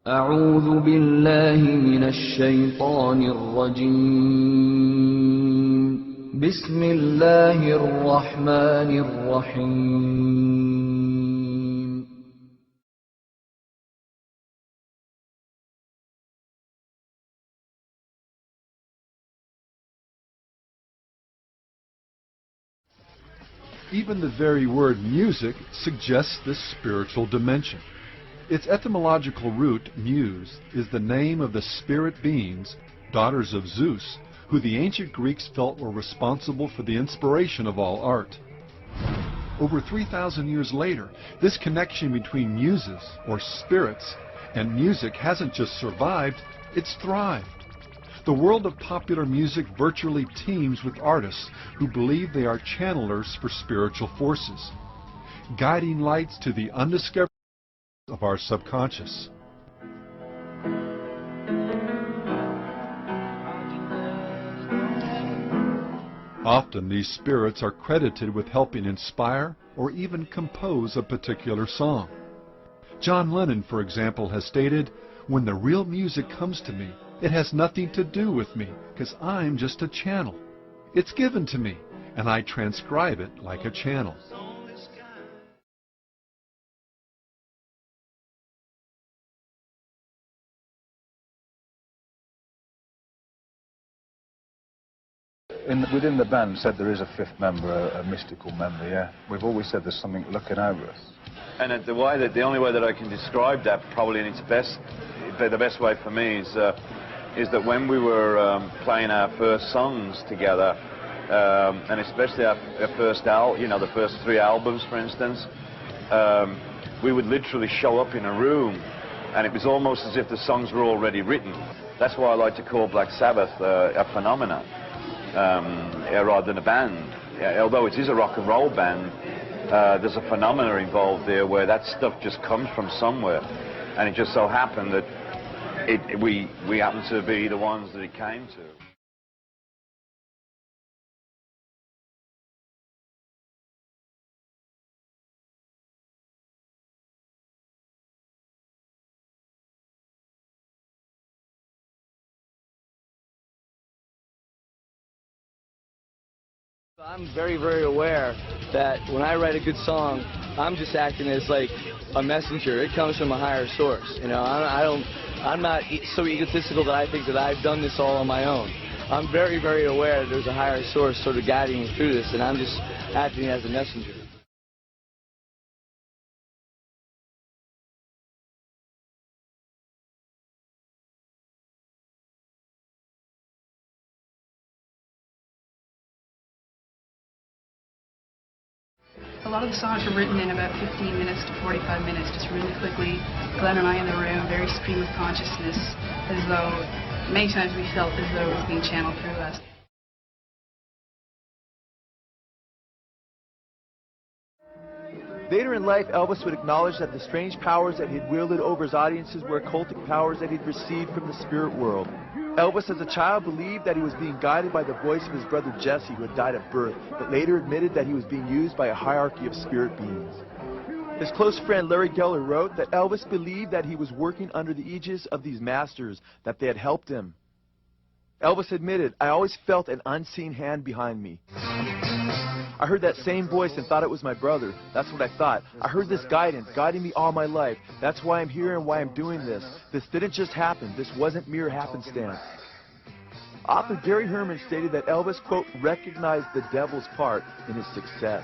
أعوذ بالله من الشيطان الرجيم بسم الله الرحمن الرحيم Even the very word music suggests this spiritual dimension. Its etymological root, muse, is the name of the spirit beings, daughters of Zeus, who the ancient Greeks felt were responsible for the inspiration of all art. Over 3,000 years later, this connection between muses, or spirits, and music hasn't just survived, it's thrived. The world of popular music virtually teems with artists who believe they are channelers for spiritual forces, guiding lights to the undiscovered of our subconscious. Often these spirits are credited with helping inspire or even compose a particular song. John Lennon, for example, has stated, "When the real music comes to me, it has nothing to do with me, because I'm just a channel. It's given to me, and I transcribe it like a channel." Within the band, said there is a fifth member, a mystical member, yeah. We've always said there's something looking over us. And the only way that I can describe that, probably in its best, the best way for me is that when we were playing our first songs together, and especially our first the first 3 albums, for instance, we would literally show up in a room, and it was almost as if the songs were already written. That's why I like to call Black Sabbath a phenomenon, rather than a band. Although it is a rock and roll band, there's a phenomena involved there where that stuff just comes from somewhere, and it just so happened that we happen to be the ones that it came to. I'm very, very aware that when I write a good song, I'm just acting as like a messenger. It comes from a higher source. You know, I'm not so egotistical that I think that I've done this all on my own. I'm very, very aware that there's a higher source sort of guiding me through this, and I'm just acting as a messenger. A lot of the songs were written in about 15 minutes to 45 minutes, just really quickly. Glenn and I in the room, very stream of consciousness, as though many times we felt as though it was being channeled through us. Later in life, Elvis would acknowledge that the strange powers that he'd wielded over his audiences were occultic powers that he'd received from the spirit world. Elvis, as a child, believed that he was being guided by the voice of his brother Jesse, who had died at birth, but later admitted that he was being used by a hierarchy of spirit beings. His close friend Larry Geller wrote that Elvis believed that he was working under the aegis of these masters, that they had helped him. Elvis admitted, "I always felt an unseen hand behind me. I heard that same voice and thought it was my brother. That's what I thought. I heard this guidance, guiding me all my life. That's why I'm here and why I'm doing this. This didn't just happen. This wasn't mere happenstance." Author Gary Herman stated that Elvis, quote, recognized the devil's part in his success.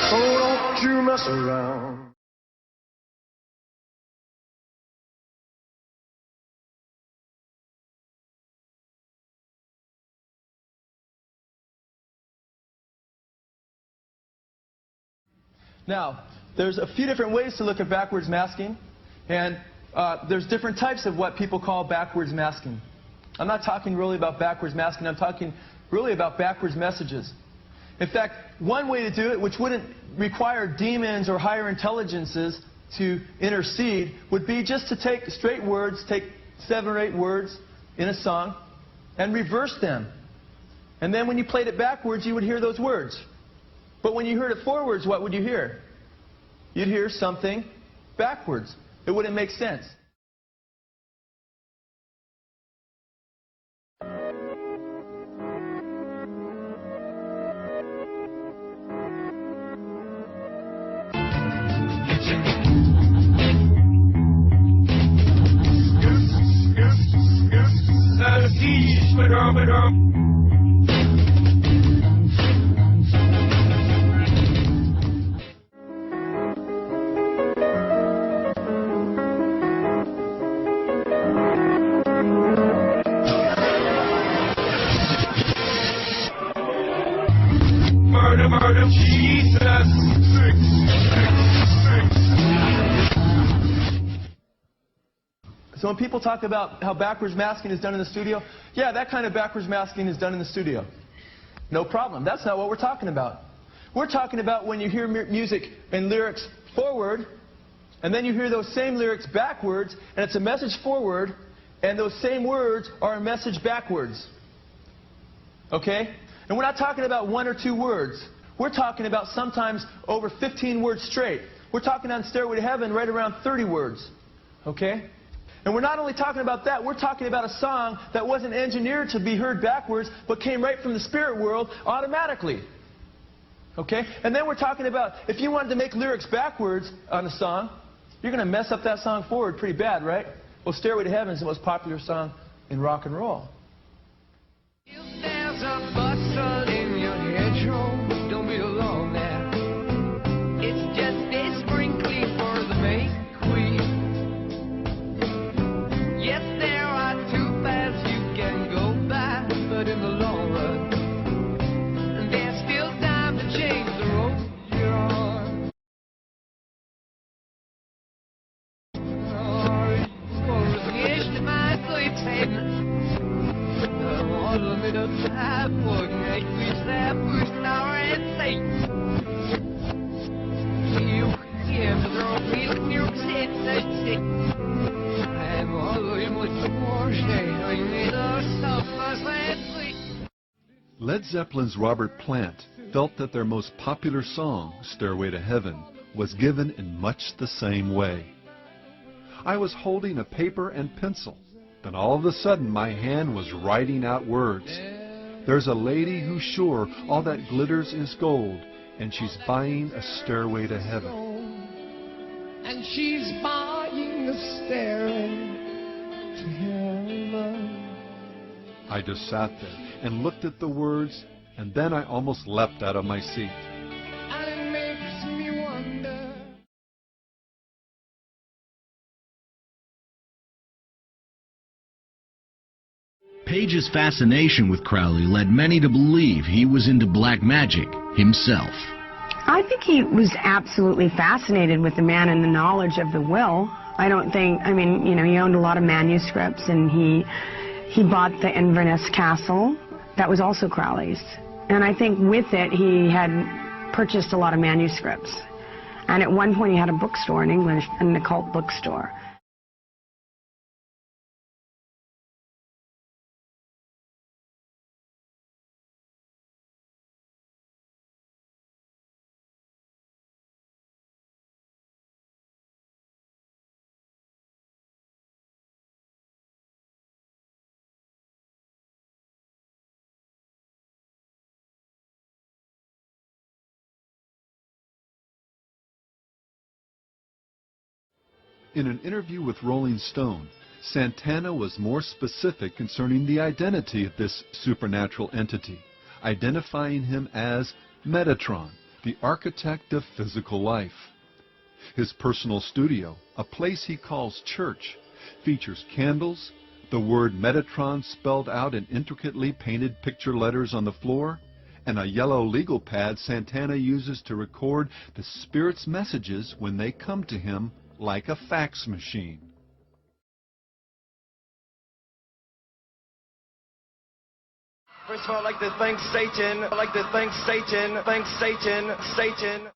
So don't you mess around. Now, there's a few different ways to look at backwards masking, and there's different types of what people call backwards masking. I'm not talking really about backwards masking, I'm talking really about backwards messages. In fact, one way to do it, which wouldn't require demons or higher intelligences, to intercede would be just to take straight words, take 7 or 8 words in a song, and reverse them. And then when you played it backwards, you would hear those words. But when you heard it forwards, what would you hear? You'd hear something backwards. It wouldn't make sense. Murder, Jesus. So when people talk about how backwards masking is done in the studio, yeah, that kind of backwards masking is done in the studio. No problem. That's not what we're talking about. We're talking about when you hear music and lyrics forward, and then you hear those same lyrics backwards, and it's a message forward, and those same words are a message backwards. Okay? And we're not talking about 1 or 2 words. We're talking about sometimes over 15 words straight. We're talking on Stairway to Heaven right around 30 words. Okay? And we're not only talking about that, we're talking about a song that wasn't engineered to be heard backwards, but came right from the spirit world automatically. Okay? And then we're talking about, if you wanted to make lyrics backwards on a song, you're going to mess up that song forward pretty bad, right? Well, Stairway to Heaven is the most popular song in rock and roll. If there's a bustle in your hedgerow, don't be alone there. It's just a sprinkling for the May Queen. Yes, there are 2 paths you can go by, but in the long run, there's still time to change the road you're on. Led Zeppelin's Robert Plant felt that their most popular song, Stairway to Heaven, was given in much the same way. I was holding a paper and pencil. Then all of a sudden my hand was writing out words. There's a lady who's sure all that glitters is gold, and she's buying a stairway to heaven. And she's buying a stairway to heaven. I just sat there and looked at the words, and then I almost leapt out of my seat. And it makes me wonder. Page's fascination with Crowley led many to believe he was into black magic himself. I think he was absolutely fascinated with the man and the knowledge of the will. I don't think, I mean, you know, he owned a lot of manuscripts, and he bought the Inverness Castle. That was also Crowley's. And I think with it, he had purchased a lot of manuscripts. And at one point, he had a bookstore in English, an occult bookstore. In an interview with Rolling Stone, Santana was more specific concerning the identity of this supernatural entity, identifying him as Metatron, the architect of physical life. His personal studio, a place he calls church, features candles, the word Metatron spelled out in intricately painted picture letters on the floor, and a yellow legal pad Santana uses to record the spirit's messages when they come to him like a fax machine. First of all, I'd like to thank Satan. I'd like to thank Satan. Thanks, Satan. Satan.